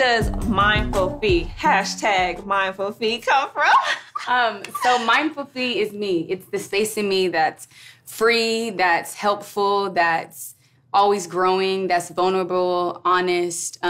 does Mindfulfee, hashtag Mindfulfee, come from? So Mindfulfee is me. It's the space in me that's free, that's helpful, that's always growing, that's vulnerable, honest,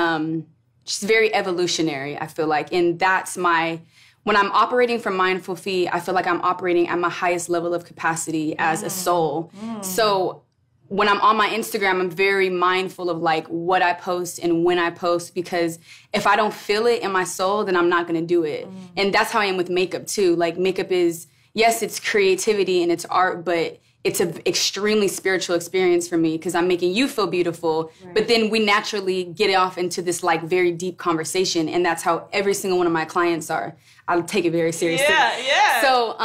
just very evolutionary, I feel like. And that's when I'm operating from Mindfulfee, I feel like I'm operating at my highest level of capacity as a soul. So when I'm on my Instagram, I'm very mindful of like what I post and when I post, because if I don't feel it in my soul, then I'm not gonna do it. And that's how I am with makeup too. Like makeup is, yes, it's creativity and it's art, but it's an extremely spiritual experience for me because I'm making you feel beautiful. Right. But then we naturally get off into this like very deep conversation, and that's how every single one of my clients are. I'll take it very seriously. Yeah. So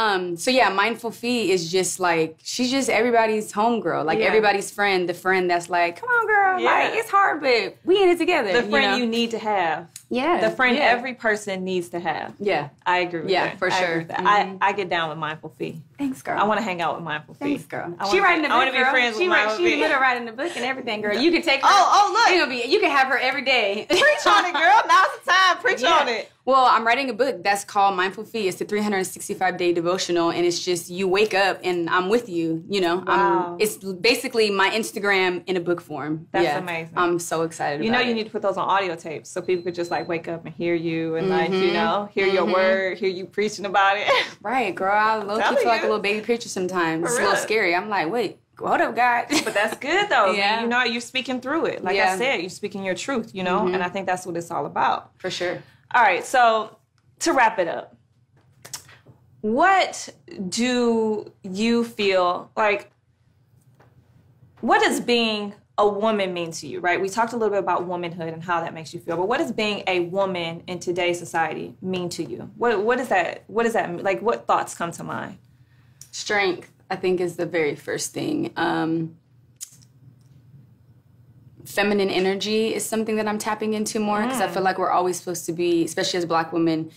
yeah, Mindfulfee is just like, she's just everybody's homegirl, like everybody's friend, the friend that's like, come on, girl, like it's hard, but we in it together. The friend you need to have. Yeah. The friend every person needs to have. Yeah. I agree with that. Yeah, for sure. I get down with Mindfulfee. Thanks, girl. I want to hang out with Mindfulfee. Thanks, girl. She writing the book, I want to be friends with Mindfulfee. She literally writing the book and everything, girl. You can take her. Oh, look. You can have her every day. Preach on it, girl. Now's the time. Preach on it. Well, I'm writing a book that's called Mindfulfee. It's the 365-day devotional, and it's just you wake up and I'm with you, you know. Wow. It's basically my Instagram in a book form. That's amazing. I'm so excited about it. You know you need to put those on audio tapes so people could just like wake up and hear you and like, you know, hear your word, hear you preaching about it. Right, girl. I low-key feel like a little baby preacher sometimes. It's a little scary. I'm like, wait. Hold up, God. But that's good, though. You know, you're speaking through it. Like I said, you're speaking your truth, you know, and I think that's what it's all about. For sure. All right, so to wrap it up, what do you feel like, what does being a woman mean to you, right? We talked a little bit about womanhood and how that makes you feel, but what does being a woman in today's society mean to you? What does that mean? Like, what thoughts come to mind? Strength, I think, is the very first thing. Feminine energy is something that I'm tapping into more because I feel like we're always supposed to be, especially as Black women,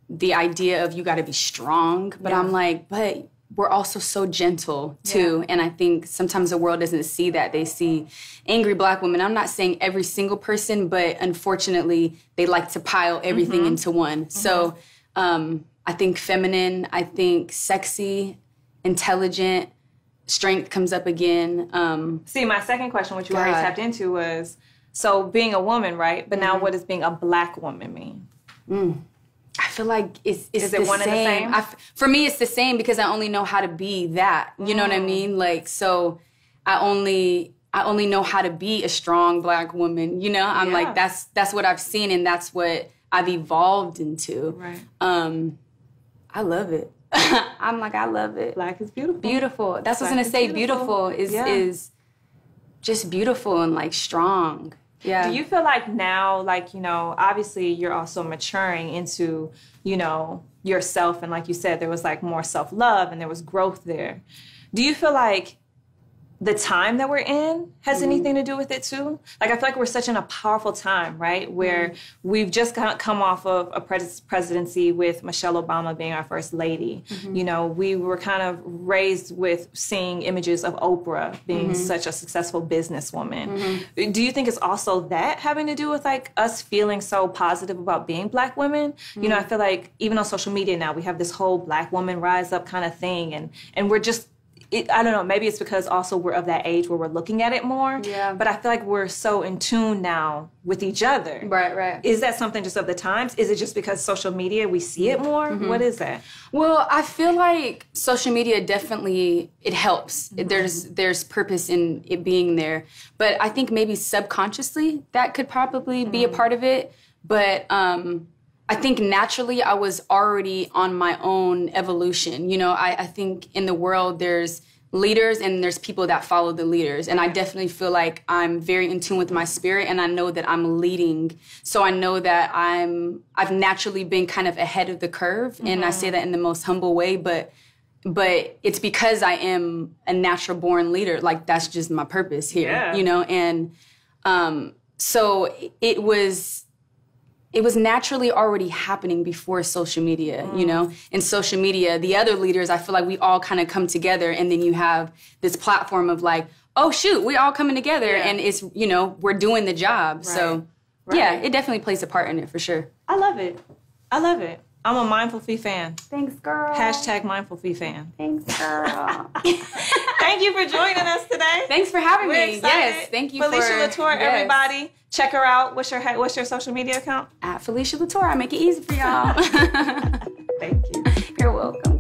the idea of you got to be strong. But I'm like, but we're also so gentle too. And I think sometimes the world doesn't see that. They see angry Black women. I'm not saying every single person, but unfortunately, they like to pile everything into one. So I think feminine, I think sexy, intelligent, strength comes up again. See, my second question, which you already tapped into, was, so being a woman, right? But now what does being a Black woman mean? I feel like it's Is it the one same. and the same? For me, it's the same because I only know how to be that. You know what I mean? Like, so I only know how to be a strong Black woman. You know, I'm like, that's what I've seen and that's what I've evolved into. Right. I love it. I'm like, I love it. Black is beautiful. Beautiful. That's what I was going to say. Beautiful is just beautiful and like strong. Yeah. Do you feel like now, like, you know, obviously you're also maturing into, you know, yourself. And like you said, there was like more self-love and there was growth there. Do you feel like the time that we're in has anything to do with it too? Like, I feel like we're such in a powerful time, right? Where we've just come off of a presidency with Michelle Obama being our first lady. You know, we were kind of raised with seeing images of Oprah being such a successful businesswoman. Do you think it's also that having to do with like us feeling so positive about being Black women? You know, I feel like even on social media now, we have this whole Black woman rise up kind of thing. And we're just, I don't know, maybe it's because also we're of that age where we're looking at it more. Yeah. But I feel like we're so in tune now with each other. Right. Is that something just of the times? Is it just because social media, we see it more? What is that? Well, I feel like social media definitely, it helps. There's purpose in it being there. But I think maybe subconsciously that could probably be a part of it. But I think naturally I was already on my own evolution. You know, I think in the world there's leaders and there's people that follow the leaders. And I definitely feel like I'm very in tune with my spirit and I know that I'm leading. So I know that I've naturally been kind of ahead of the curve. And I say that in the most humble way, but it's because I am a natural born leader. Like that's just my purpose here, you know? And so it was naturally already happening before social media, you know? In social media, the other leaders, I feel like we all kind of come together and then you have this platform of like, oh shoot, we all coming together and it's, you know, we're doing the job. Right. So Right? Yeah, it definitely plays a part in it for sure. I love it. I love it. I'm a Mindfulfee fan. Thanks, girl. Hashtag Mindfulfee fan. Thanks, girl. Thank you for joining us today. Thanks for having We're me. excited. Yes, thank you Felicia for... Latour, yes. everybody. Check her out. What's your social media account? At Felicia Latour. I make it easy for y'all. Thank you. You're welcome.